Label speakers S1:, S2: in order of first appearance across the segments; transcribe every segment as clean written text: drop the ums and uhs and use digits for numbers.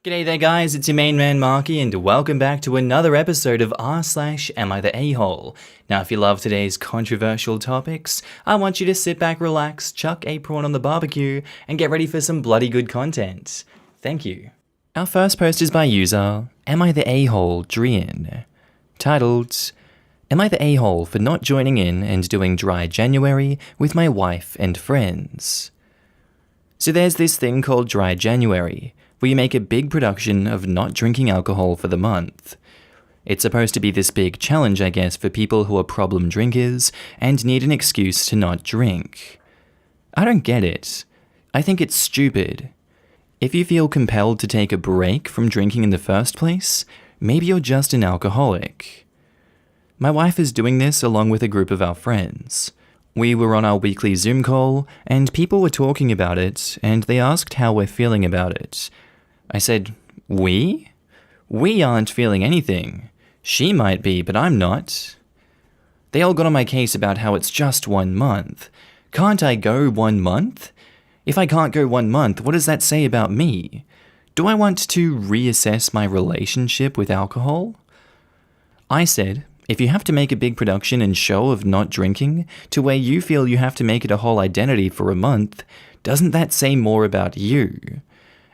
S1: G'day there guys, it's your main man Markee and welcome back to another episode of r/Am I the A-hole. Now if you love today's controversial topics, I want you to sit back, relax, chuck a prawn on the barbecue, and get ready for some bloody good content. Thank you. Our first post is by user Am I the A-hole Drian, titled Am I the A-hole for not joining in and doing dry January with my wife and friends? So there's this thing called dry January, where you make a big production of not drinking alcohol for the month. It's supposed to be this big challenge, I guess, for people who are problem drinkers and need an excuse to not drink. I don't get it. I think it's stupid. If you feel compelled to take a break from drinking in the first place, maybe you're just an alcoholic. My wife is doing this along with a group of our friends. We were on our weekly Zoom call, and people were talking about it, and they asked how we're feeling about it. I said, we? We aren't feeling anything. She might be, but I'm not. They all got on my case about how it's just 1 month. Can't I go 1 month? If I can't go 1 month, what does that say about me? Do I want to reassess my relationship with alcohol? I said, if you have to make a big production and show of not drinking to where you feel you have to make it a whole identity for a month, doesn't that say more about you?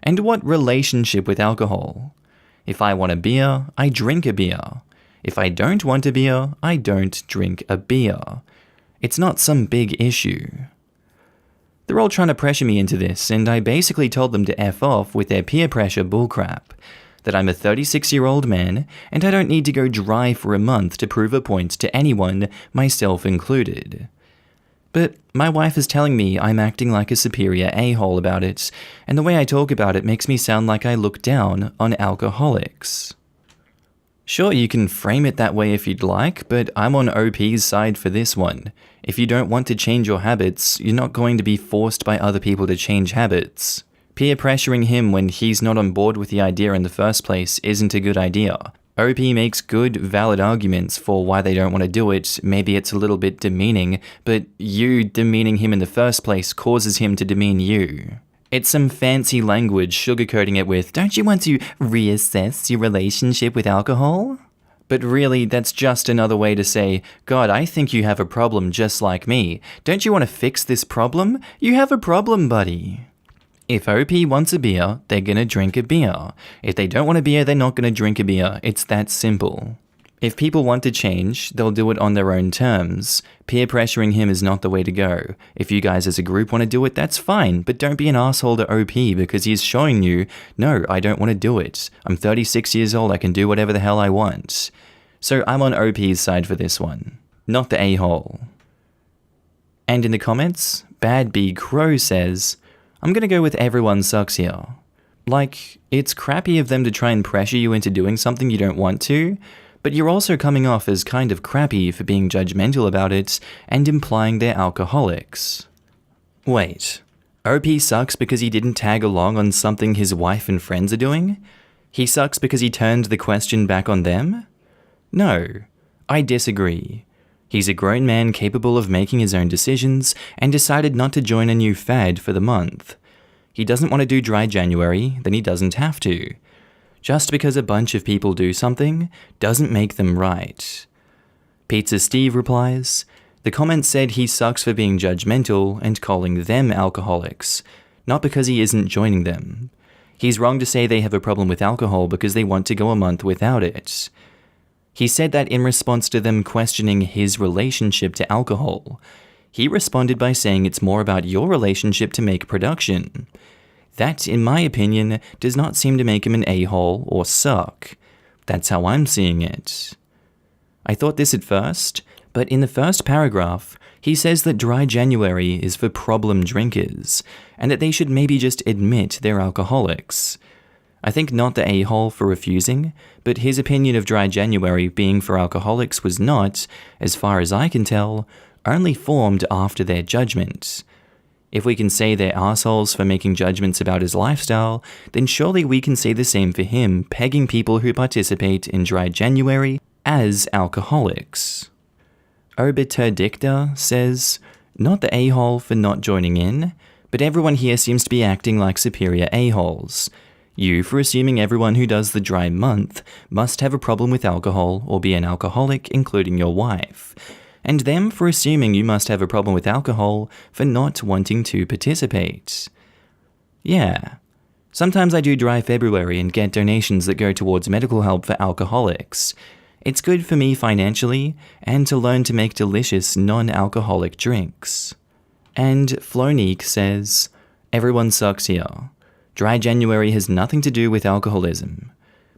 S1: And what relationship with alcohol? If I want a beer, I drink a beer. If I don't want a beer, I don't drink a beer. It's not some big issue. They're all trying to pressure me into this, and I basically told them to F off with their peer pressure bullcrap. That I'm a 36-year-old man, and I don't need to go dry for a month to prove a point to anyone, myself included. But my wife is telling me I'm acting like a superior a-hole about it, and the way I talk about it makes me sound like I look down on alcoholics. Sure, you can frame it that way if you'd like, but I'm on OP's side for this one. If you don't want to change your habits, you're not going to be forced by other people to change habits. Peer pressuring him when he's not on board with the idea in the first place isn't a good idea. OP makes good, valid arguments for why they don't want to do it. Maybe it's a little bit demeaning, but you demeaning him in the first place causes him to demean you. It's some fancy language sugarcoating it with, don't you want to reassess your relationship with alcohol? But really, that's just another way to say, God, I think you have a problem just like me. Don't you want to fix this problem? You have a problem, buddy. If OP wants a beer, they're gonna drink a beer. If they don't want a beer, they're not gonna drink a beer. It's that simple. If people want to change, they'll do it on their own terms. Peer pressuring him is not the way to go. If you guys as a group want to do it, that's fine, but don't be an asshole to OP because he's showing you, no, I don't want to do it. I'm 36 years old, I can do whatever the hell I want. So I'm on OP's side for this one, not the a-hole. And in the comments, Bad B Crow says, I'm gonna go with everyone sucks here. Like, it's crappy of them to try and pressure you into doing something you don't want to, but you're also coming off as kind of crappy for being judgmental about it and implying they're alcoholics. Wait, OP sucks because he didn't tag along on something his wife and friends are doing? He sucks because he turned the question back on them? No, I disagree. He's a grown man capable of making his own decisions and decided not to join a new fad for the month. He doesn't want to do dry January, then he doesn't have to. Just because a bunch of people do something doesn't make them right. Pizza Steve replies, the comment said he sucks for being judgmental and calling them alcoholics, not because he isn't joining them. He's wrong to say they have a problem with alcohol because they want to go a month without it. He said that in response to them questioning his relationship to alcohol. He responded by saying it's more about your relationship to make production. That, in my opinion, does not seem to make him an a-hole or suck. That's how I'm seeing it. I thought this at first, but in the first paragraph, he says that dry January is for problem drinkers, and that they should maybe just admit they're alcoholics. I think not the a-hole for refusing, but his opinion of dry January being for alcoholics was not, as far as I can tell, only formed after their judgment. If we can say they're assholes for making judgments about his lifestyle, then surely we can say the same for him pegging people who participate in dry January as alcoholics. Obiterdicta says, not the a-hole for not joining in, but everyone here seems to be acting like superior a-holes. You for assuming everyone who does the dry month must have a problem with alcohol or be an alcoholic, including your wife. And them for assuming you must have a problem with alcohol for not wanting to participate. Yeah. Sometimes I do dry February and get donations that go towards medical help for alcoholics. It's good for me financially and to learn to make delicious non-alcoholic drinks. And Flonique says, everyone sucks here. Dry January has nothing to do with alcoholism.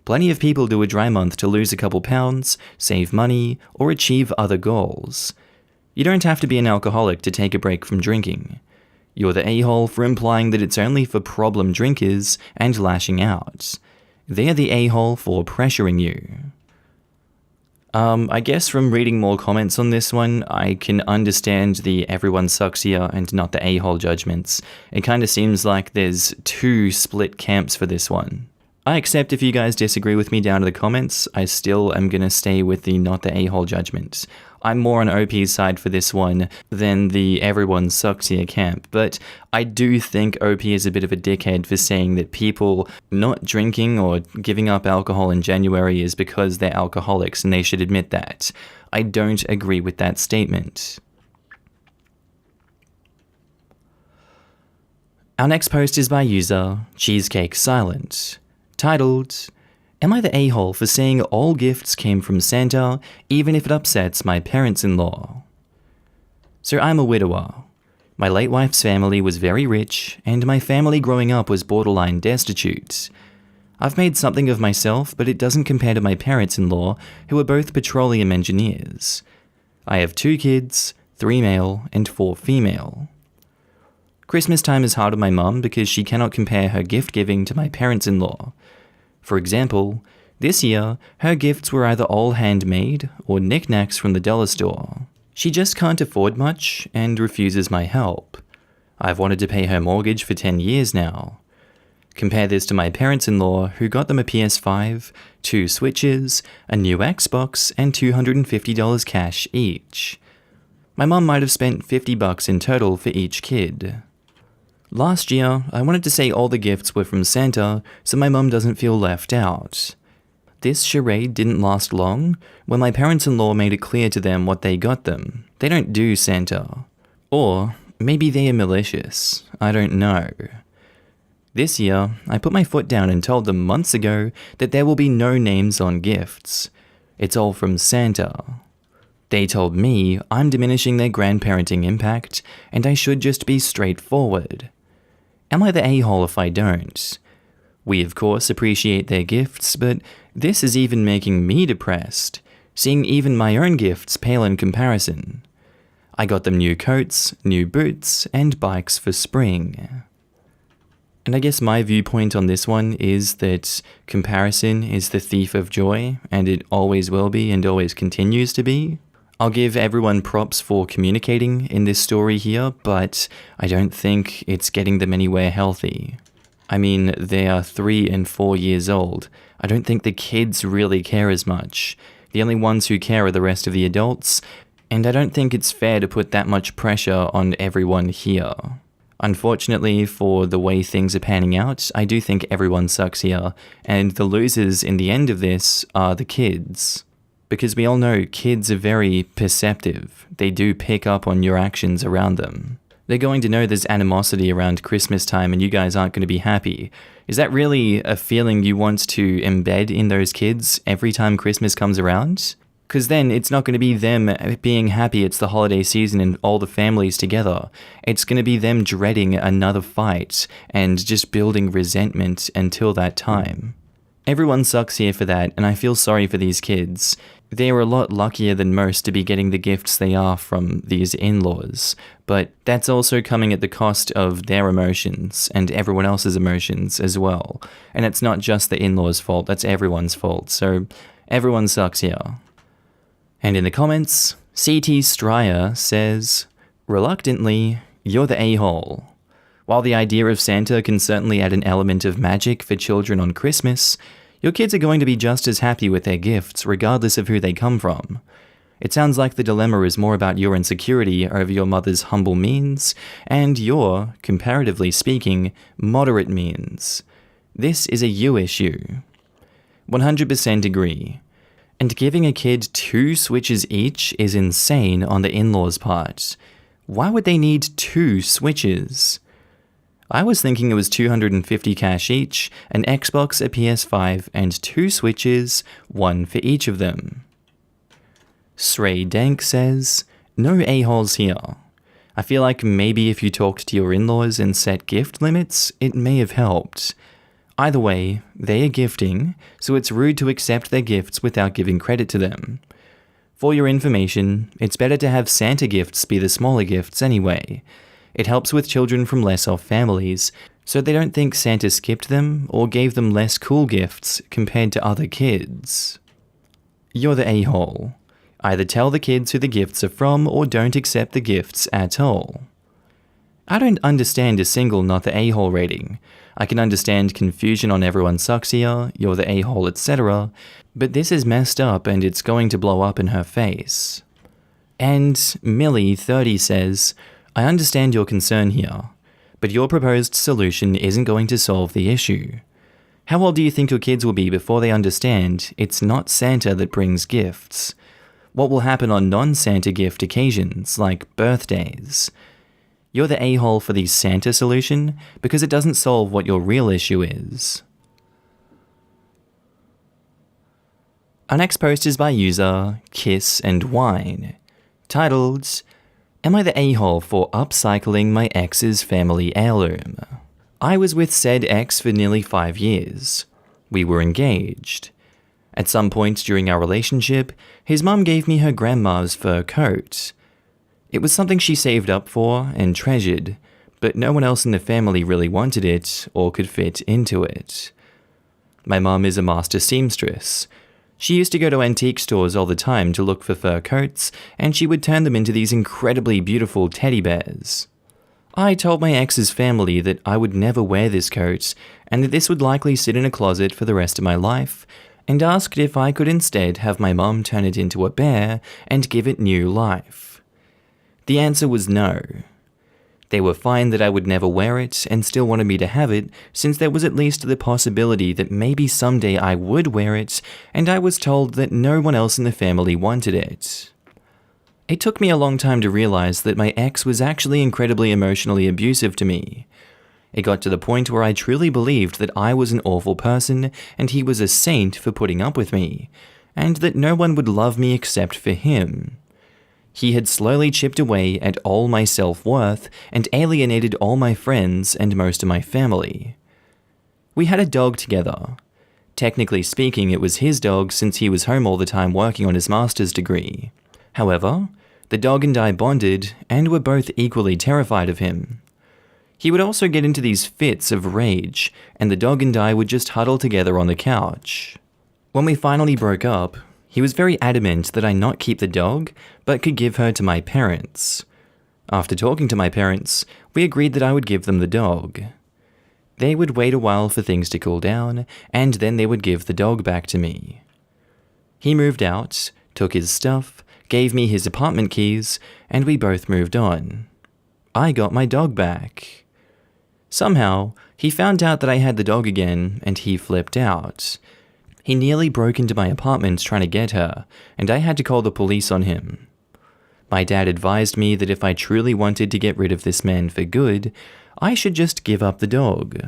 S1: Plenty of people do a dry month to lose a couple pounds, save money, or achieve other goals. You don't have to be an alcoholic to take a break from drinking. You're the a-hole for implying that it's only for problem drinkers and lashing out. They're the a-hole for pressuring you. I guess from reading more comments on this one, I can understand the everyone sucks here and not the a-hole judgments. It kind of seems like there's two split camps for this one. I accept if you guys disagree with me down in the comments, I still am going to stay with the not the a-hole judgment. I'm more on OP's side for this one than the everyone sucks here camp, but I do think OP is a bit of a dickhead for saying that people not drinking or giving up alcohol in January is because they're alcoholics and they should admit that. I don't agree with that statement. Our next post is by user Cheesecake Silent, titled, Am I the a-hole for saying all gifts came from Santa, even if it upsets my parents-in-law? So I'm a widower. My late wife's family was very rich, and my family growing up was borderline destitute. I've made something of myself, but it doesn't compare to my parents-in-law, who are both petroleum engineers. I have 2 kids, 3 male and 4 female. Christmas time is hard on my mum because she cannot compare her gift-giving to my parents-in-law. For example, this year, her gifts were either all handmade or knickknacks from the dollar store. She just can't afford much and refuses my help. I've wanted to pay her mortgage for 10 years now. Compare this to my parents-in-law who got them a PS5, 2 Switches, a new Xbox, and $250 cash each. My mum might have spent $50 in total for each kid. Last year, I wanted to say all the gifts were from Santa, so my mum doesn't feel left out. This charade didn't last long, when my parents-in-law made it clear to them what they got them. They don't do Santa. Or, maybe they are malicious. I don't know. This year, I put my foot down and told them months ago that there will be no names on gifts. It's all from Santa. They told me I'm diminishing their grandparenting impact, and I should just be straightforward. Am I the a-hole if I don't? We of course appreciate their gifts, but this is even making me depressed, seeing even my own gifts pale in comparison. I got them new coats, new boots, and bikes for spring. And I guess my viewpoint on this one is that comparison is the thief of joy, and it always will be and always continues to be. I'll give everyone props for communicating in this story here, but I don't think it's getting them anywhere healthy. I mean, they are 3 and 4 years old. I don't think the kids really care as much. The only ones who care are the rest of the adults, and I don't think it's fair to put that much pressure on everyone here. Unfortunately, for the way things are panning out, I do think everyone sucks here, and the losers in the end of this are the kids. Because we all know kids are very perceptive. They do pick up on your actions around them. They're going to know there's animosity around Christmas time and you guys aren't going to be happy. Is that really a feeling you want to embed in those kids every time Christmas comes around? Because then it's not going to be them being happy it's the holiday season and all the families together. It's going to be them dreading another fight and just building resentment until that time. Everyone sucks here for that, and I feel sorry for these kids. They are a lot luckier than most to be getting the gifts they are from these in-laws, but that's also coming at the cost of their emotions and everyone else's emotions as well. And it's not just the in-laws' fault, that's everyone's fault, so everyone sucks here. And in the comments, CT Stryer says, reluctantly, you're the a-hole. While the idea of Santa can certainly add an element of magic for children on Christmas, your kids are going to be just as happy with their gifts, regardless of who they come from. It sounds like the dilemma is more about your insecurity over your mother's humble means, and your, comparatively speaking, moderate means. This is a you issue. 100% agree. And giving a kid 2 Switches each is insane on the in-laws' part. Why would they need 2 Switches? I was thinking it was $250 cash each, an Xbox, a PS5, and 2 Switches, 1 for each of them. Sray Dank says, no a-holes here. I feel like maybe if you talked to your in-laws and set gift limits, it may have helped. Either way, they are gifting, so it's rude to accept their gifts without giving credit to them. For your information, it's better to have Santa gifts be the smaller gifts anyway. It helps with children from less off families, so they don't think Santa skipped them or gave them less cool gifts compared to other kids. You're the a-hole. Either tell the kids who the gifts are from or don't accept the gifts at all. I don't understand a single not the a-hole rating. I can understand confusion on everyone sucks here, you're the a-hole, etc., but this is messed up and it's going to blow up in her face. And Millie, 30, says, I understand your concern here, but your proposed solution isn't going to solve the issue. How old do you think your kids will be before they understand it's not Santa that brings gifts? What will happen on non-Santa gift occasions, like birthdays? You're the a-hole for the Santa solution because it doesn't solve what your real issue is. Our next post is by user Kiss and Wine, titled, Am I the a-hole for upcycling my ex's family heirloom? I was with said ex for nearly 5 years. We were engaged. At some point during our relationship, his mum gave me her grandma's fur coat. It was something she saved up for and treasured, but no one else in the family really wanted it or could fit into it. My mum is a master seamstress. She used to go to antique stores all the time to look for fur coats, and she would turn them into these incredibly beautiful teddy bears. I told my ex's family that I would never wear this coat, and that this would likely sit in a closet for the rest of my life, and asked if I could instead have my mum turn it into a bear and give it new life. The answer was no. They were fine that I would never wear it and still wanted me to have it, since there was at least the possibility that maybe someday I would wear it, and I was told that no one else in the family wanted it. It took me a long time to realize that my ex was actually incredibly emotionally abusive to me. It got to the point where I truly believed that I was an awful person and he was a saint for putting up with me, and that no one would love me except for him. He had slowly chipped away at all my self-worth and alienated all my friends and most of my family. We had a dog together. Technically speaking, it was his dog since he was home all the time working on his master's degree. However, the dog and I bonded and were both equally terrified of him. He would also get into these fits of rage, and the dog and I would just huddle together on the couch. When we finally broke up, he was very adamant that I not keep the dog, but could give her to my parents. After talking to my parents, we agreed that I would give them the dog. They would wait a while for things to cool down, and then they would give the dog back to me. He moved out, took his stuff, gave me his apartment keys, and we both moved on. I got my dog back. Somehow, he found out that I had the dog again, and he flipped out. He nearly broke into my apartment trying to get her, and I had to call the police on him. My dad advised me that if I truly wanted to get rid of this man for good, I should just give up the dog.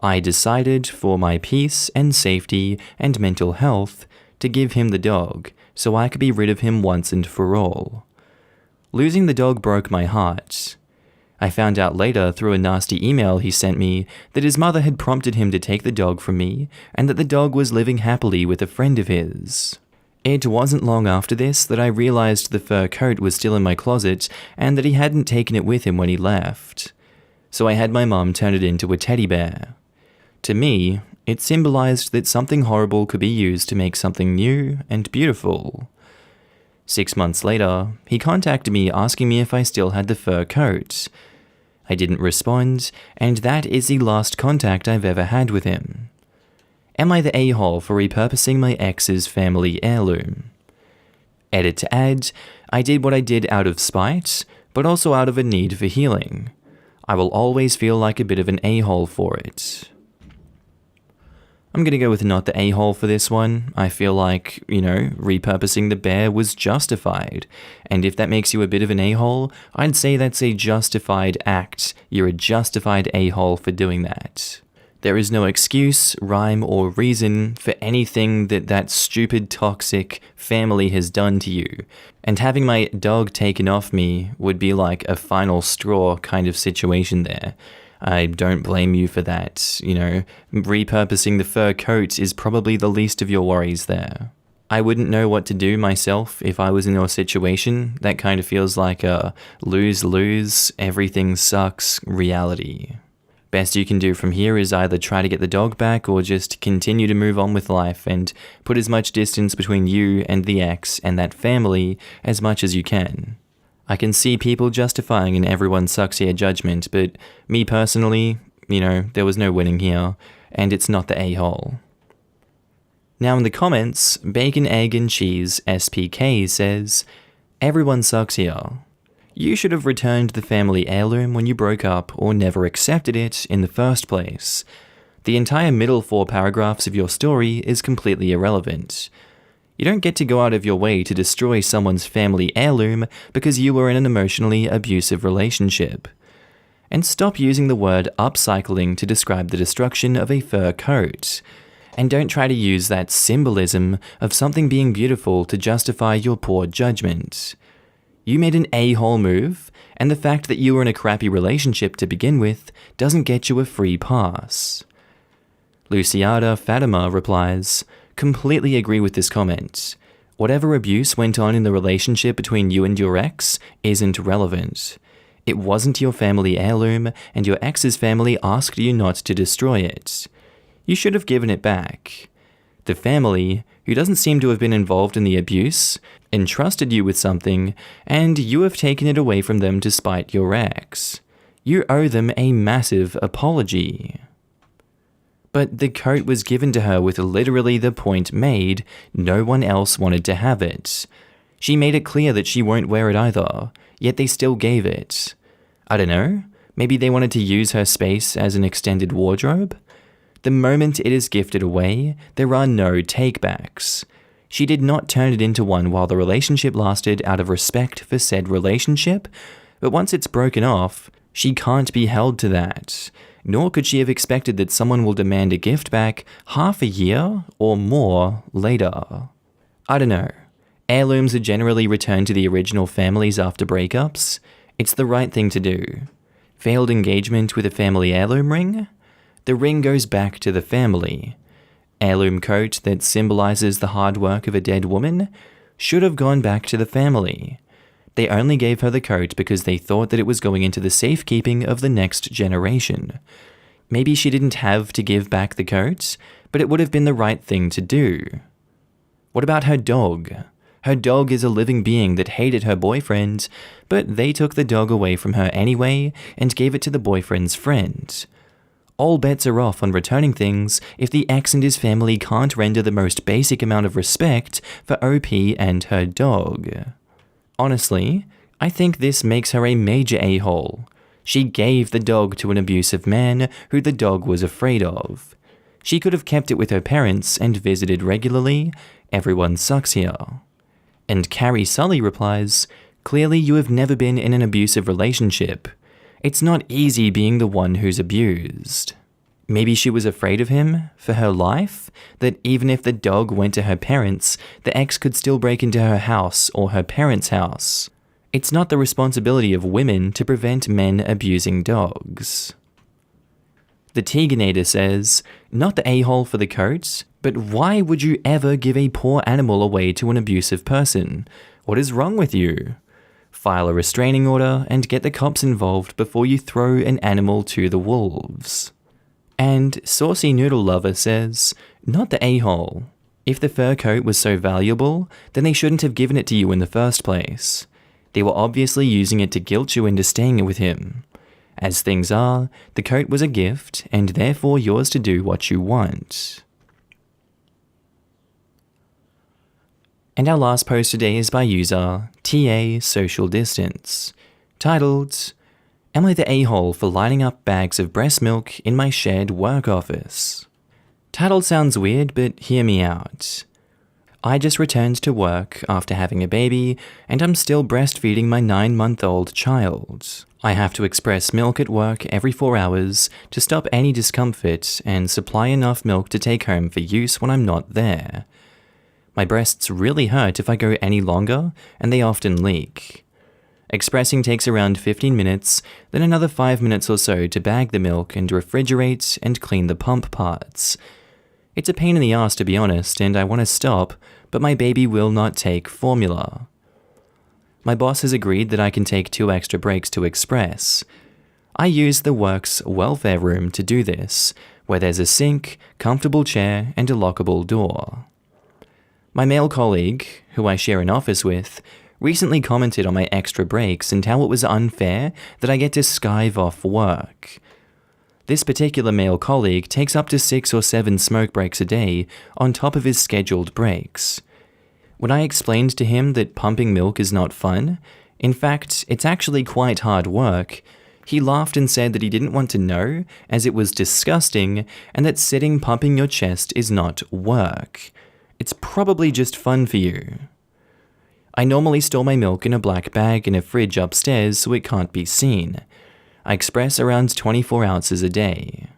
S1: I decided, for my peace and safety and mental health, to give him the dog, so I could be rid of him once and for all. Losing the dog broke my heart. I found out later through a nasty email he sent me that his mother had prompted him to take the dog from me and that the dog was living happily with a friend of his. It wasn't long after this that I realized the fur coat was still in my closet and that he hadn't taken it with him when he left. So I had my mum turn it into a teddy bear. To me, it symbolized that something horrible could be used to make something new and beautiful. 6 months later, he contacted me asking me if I still had the fur coat. I didn't respond, and that is the last contact I've ever had with him. Am I the a-hole for repurposing my ex's family heirloom? Edit to add, I did what I did out of spite, but also out of a need for healing. I will always feel like a bit of an a-hole for it. I'm gonna go with not the a-hole for this one. I feel like, repurposing the bear was justified. And if that makes you a bit of an a-hole, I'd say that's a justified act. You're a justified a-hole for doing that. There is no excuse, rhyme, or reason for anything that stupid, toxic family has done to you. And having my dog taken off me would be like a final straw kind of situation there. I don't blame you for that. Repurposing the fur coat is probably the least of your worries there. I wouldn't know what to do myself if I was in your situation. That kind of feels like a lose-lose, everything sucks reality. Best you can do from here is either try to get the dog back or just continue to move on with life and put as much distance between you and the ex and that family as much as you can. I can see people justifying an everyone sucks here judgment, but me personally, there was no winning here, and it's not the a-hole. Now in the comments, Bacon, Egg and Cheese SPK says, everyone sucks here. You should have returned the family heirloom when you broke up or never accepted it in the first place. The entire middle 4 paragraphs of your story is completely irrelevant. You don't get to go out of your way to destroy someone's family heirloom because you were in an emotionally abusive relationship. And stop using the word upcycling to describe the destruction of a fur coat. And don't try to use that symbolism of something being beautiful to justify your poor judgment. You made an a-hole move, and the fact that you were in a crappy relationship to begin with doesn't get you a free pass. Luciada Fatima replies, completely agree with this comment. Whatever abuse went on in the relationship between you and your ex isn't relevant. It wasn't your family heirloom, and your ex's family asked you not to destroy it. You should have given it back. The family, who doesn't seem to have been involved in the abuse, entrusted you with something, and you have taken it away from them to spite your ex. You owe them a massive apology. But the coat was given to her with literally the point made, no one else wanted to have it. She made it clear that she won't wear it either, yet they still gave it. I don't know, maybe they wanted to use her space as an extended wardrobe? The moment it is gifted away, there are no takebacks. She did not turn it into one while the relationship lasted out of respect for said relationship, but once it's broken off, she can't be held to that. Nor could she have expected that someone will demand a gift back half a year or more later. I don't know. Heirlooms are generally returned to the original families after breakups. It's the right thing to do. Failed engagement with a family heirloom ring? The ring goes back to the family. Heirloom coat that symbolizes the hard work of a dead woman should have gone back to the family. They only gave her the coat because they thought that it was going into the safekeeping of the next generation. Maybe she didn't have to give back the coat, but it would have been the right thing to do. What about her dog? Her dog is a living being that hated her boyfriend, but they took the dog away from her anyway and gave it to the boyfriend's friend. All bets are off on returning things if the ex and his family can't render the most basic amount of respect for OP and her dog. Honestly, I think this makes her a major a-hole. She gave the dog to an abusive man who the dog was afraid of. She could have kept it with her parents and visited regularly. Everyone sucks here. And Carrie Sully replies, clearly you have never been in an abusive relationship. It's not easy being the one who's abused. Maybe she was afraid of him for her life, that even if the dog went to her parents, the ex could still break into her house or her parents' house. It's not the responsibility of women to prevent men abusing dogs. The Tiganator says, not the a-hole for the coat, but why would you ever give a poor animal away to an abusive person? What is wrong with you? File a restraining order and get the cops involved before you throw an animal to the wolves. And Saucy Noodle Lover says, not the a-hole. If the fur coat was so valuable, then they shouldn't have given it to you in the first place. They were obviously using it to guilt you into staying with him. As things are, the coat was a gift, and therefore yours to do what you want. And our last post today is by user TA Social Distance, titled, Am I the a-hole for lining up bags of breast milk in my shared work office? Tattle sounds weird, but hear me out. I just returned to work after having a baby, and I'm still breastfeeding my 9-month-old child. I have to express milk at work every 4 hours to stop any discomfort and supply enough milk to take home for use when I'm not there. My breasts really hurt if I go any longer, and they often leak. Expressing takes around 15 minutes, then another 5 minutes or so to bag the milk and refrigerate and clean the pump parts. It's a pain in the ass, to be honest, and I want to stop, but my baby will not take formula. My boss has agreed that I can take 2 extra breaks to express. I use the work's welfare room to do this, where there's a sink, comfortable chair, and a lockable door. My male colleague, who I share an office with, recently commented on my extra breaks and how it was unfair that I get to skive off work. This particular male colleague takes up to 6 or 7 smoke breaks a day on top of his scheduled breaks. When I explained to him that pumping milk is not fun, in fact, it's actually quite hard work, he laughed and said that he didn't want to know, as it was disgusting, and that sitting pumping your chest is not work. It's probably just fun for you. I normally store my milk in a black bag in a fridge upstairs so it can't be seen. I express around 24 ounces a day.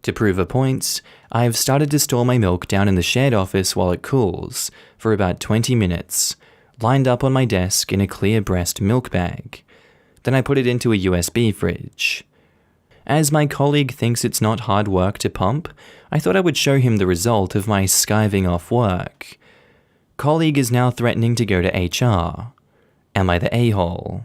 S1: To prove a point, I've started to store my milk down in the shared office while it cools, for about 20 minutes, lined up on my desk in a clear breast milk bag. Then I put it into a USB fridge. As my colleague thinks it's not hard work to pump, I thought I would show him the result of my skiving off work. Colleague is now threatening to go to HR. Am I the a-hole?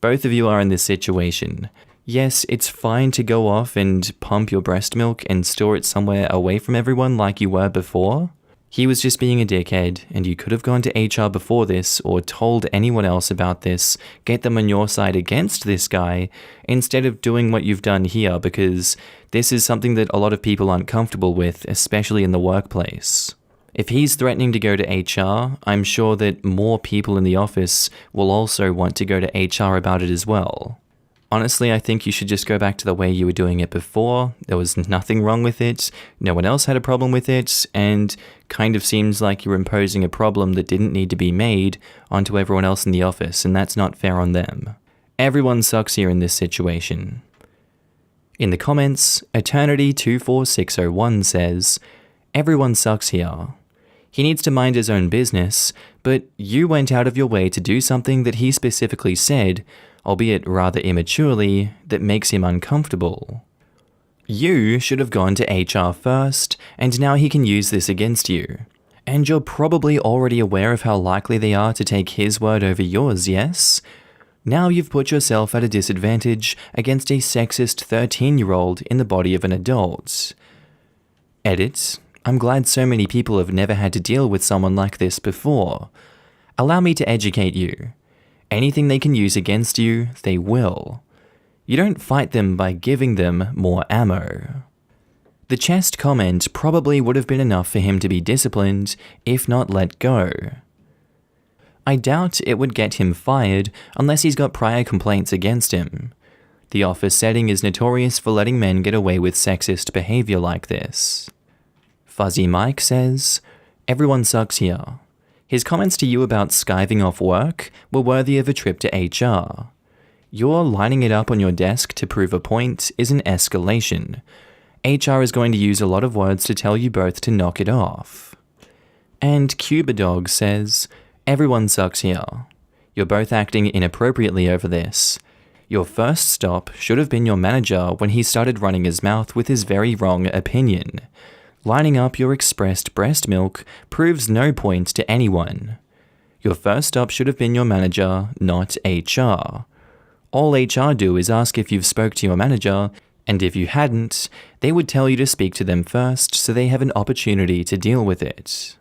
S1: Both of you are in this situation. Yes, it's fine to go off and pump your breast milk and store it somewhere away from everyone like you were before. He was just being a dickhead, and you could have gone to HR before this or told anyone else about this, get them on your side against this guy, instead of doing what you've done here, because this is something that a lot of people aren't comfortable with, especially in the workplace. If he's threatening to go to HR, I'm sure that more people in the office will also want to go to HR about it as well. Honestly, I think you should just go back to the way you were doing it before. There was nothing wrong with it, no one else had a problem with it, and kind of seems like you're imposing a problem that didn't need to be made onto everyone else in the office, and that's not fair on them. Everyone sucks here in this situation. In the comments, Eternity24601 says, "Everyone sucks here. He needs to mind his own business, but you went out of your way to do something that he specifically said, albeit rather immaturely, that makes him uncomfortable. You should have gone to HR first, and now he can use this against you. And you're probably already aware of how likely they are to take his word over yours, yes? Now you've put yourself at a disadvantage against a sexist 13-year-old in the body of an adult." Edit. I'm glad so many people have never had to deal with someone like this before. Allow me to educate you. Anything they can use against you, they will. You don't fight them by giving them more ammo. The chest comment probably would have been enough for him to be disciplined, if not let go. I doubt it would get him fired unless he's got prior complaints against him. The office setting is notorious for letting men get away with sexist behavior like this. Fuzzy Mike says, "Everyone sucks here. His comments to you about skiving off work were worthy of a trip to HR. Your lining it up on your desk to prove a point is an escalation. HR is going to use a lot of words to tell you both to knock it off." And Cuba Dog says, "Everyone sucks here. You're both acting inappropriately over this. Your first stop should have been your manager when he started running his mouth with his very wrong opinion. Lining up your expressed breast milk proves no point to anyone. Your first stop should have been your manager, not HR. All HR do is ask if you've spoke to your manager, and if you hadn't, they would tell you to speak to them first so they have an opportunity to deal with it."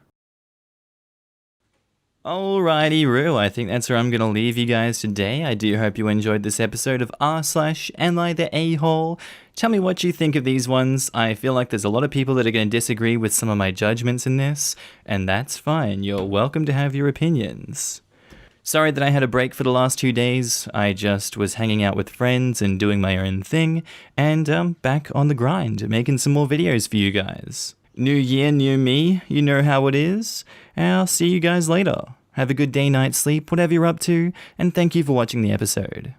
S1: Alrighty, Roo, I think that's where I'm going to leave you guys today. I do hope you enjoyed this episode of r/AmiTheA. Tell me what you think of these ones. I feel like there's a lot of people that are going to disagree with some of my judgments in this, and that's fine. You're welcome to have your opinions. Sorry that I had a break for the last 2 days. I just was hanging out with friends and doing my own thing, and back on the grind, making some more videos for you guys. New year, new me, you know how it is. I'll see you guys later. Have a good day, night sleep, whatever you're up to, and thank you for watching the episode.